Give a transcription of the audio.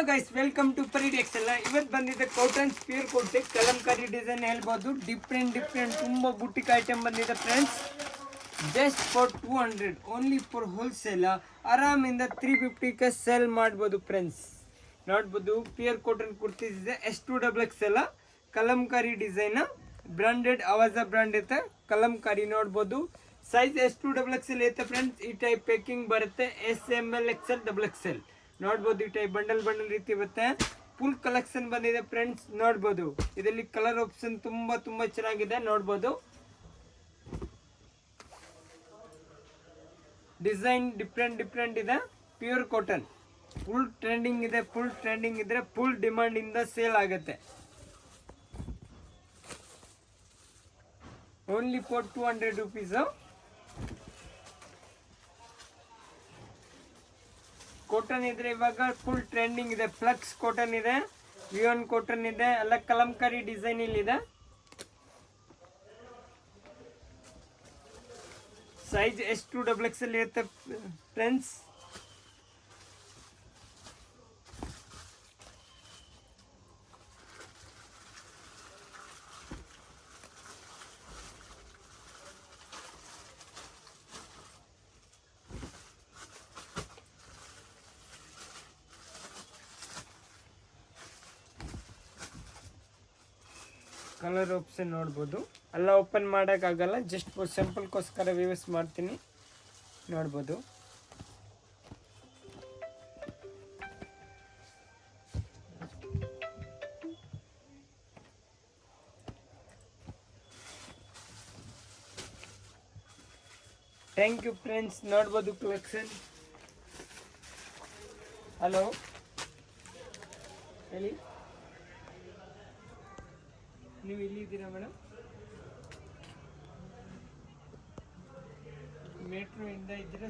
Hello guys, welcome to ಪರೀಡ್ Excel. ಇವತ್ತು ಬಂದಿದೆ ಕಾಟನ್ ಪ್ಯೂರ್ ಕೋಟೆ ಕಲಂಕಾರಿ ಡಿಸೈನ್ ಹೇಳ್ಬೋದು. ಡಿಫ್ರೆಂಟ್ ತುಂಬ ಬುಟ್ಟಿಕ್ ಐಟಮ್ ಬಂದಿದೆ friends. Just for 200 only for wholesale. ಆರಾಮಿಂದ 350ಗೆ ಸೇಲ್ ಮಾಡ್ಬೋದು ಫ್ರೆಂಡ್ಸ್. ನೋಡ್ಬೋದು ಪ್ಯೂರ್ ಕಾಟನ್ ಕುರ್ತೀಸ್ ಇದೆ. S2XXL ಕಲಂಕಾರಿ ಡಿಸೈನ್, ಬ್ರಾಂಡೆಡ್ ಆವಾಜ ಬ್ರಾಂಡ್ ಐತೆ. ಕಲಂಕಾರಿ ನೋಡ್ಬೋದು. ಸೈಜ್ S2XXL ಐತೆ ಫ್ರೆಂಡ್ಸ್. ಈ ಟೈಪ್ ಪ್ಯಾಕಿಂಗ್ ಬರುತ್ತೆ. SML XL XXL ನೋಡ್ಬೋದು. ಈ ಟೈಪ್ ಬಂಡಲ್ ರೀತಿ ಬರುತ್ತೆ. ಫುಲ್ ಕಲೆಕ್ಷನ್ ಬಂದಿದೆ ಫ್ರೆಂಡ್ಸ್. ನೋಡ್ಬೋದು ಇದರಲ್ಲಿ ಕಲರ್ ಆಪ್ಷನ್ ತುಂಬಾ ಚೆನ್ನಾಗಿದೆ. ನೋಡ್ಬೋದು ಡಿಸೈನ್ ಡಿಫ್ರೆಂಟ್ ಇದೆ. ಪ್ಯೂರ್ ಕಾಟನ್ ಫುಲ್ ಟ್ರೆಂಡಿಂಗ್ ಇದೆ. ಫುಲ್ ಟ್ರೆಂಡಿಂಗ್ ಇದ್ರೆ ಫುಲ್ ಡಿಮಾಂಡ್ ಇಂದ ಸೇಲ್ ಆಗುತ್ತೆ. Only for 200 rupees. ಕಾಟನ್ ಇದ್ರೆ ಇವಾಗ ಫುಲ್ ಟ್ರೆಂಡಿಂಗ್ ಇದೆ. ಫ್ಲಕ್ಸ್ ಕಾಟನ್ ಇದೆ, ವಿಯೋನ್ ಕಾಟನ್ ಇದೆ, ಎಲ್ಲ ಕಲಂಕಾರಿ ಡಿಸೈನ್ ಇಲ್ಲಿದೆ. ಸೈಜ್ S2XXL ಇರುತ್ತೆ ಫ್ರೆಂಡ್ಸ್. ಕಲರ್ ಆಪ್ಷನ್ ನೋಡ್ಬೋದು. ಎಲ್ಲ ಓಪನ್ ಮಾಡೋಕ್ಕಾಗಲ್ಲ, ಜಸ್ಟ್ ಸಿಂಪಲ್ಗೋಸ್ಕರ ಯೂಸ್ ಮಾಡ್ತೀನಿ. ನೋಡ್ಬೋದು ಥ್ಯಾಂಕ್ ಯು ಫ್ರೆಂಡ್ಸ್. ನೋಡ್ಬೋದು ಕಲೆಕ್ಷನ್. ಹಲೋ ಹೇಳಿ, ನೀವು ಇಲ್ಲಿದ್ದೀರಾ ಮೇಡಮ್? ಮೆಟ್ರೋ ಇಂದ ಇದ್ರೆ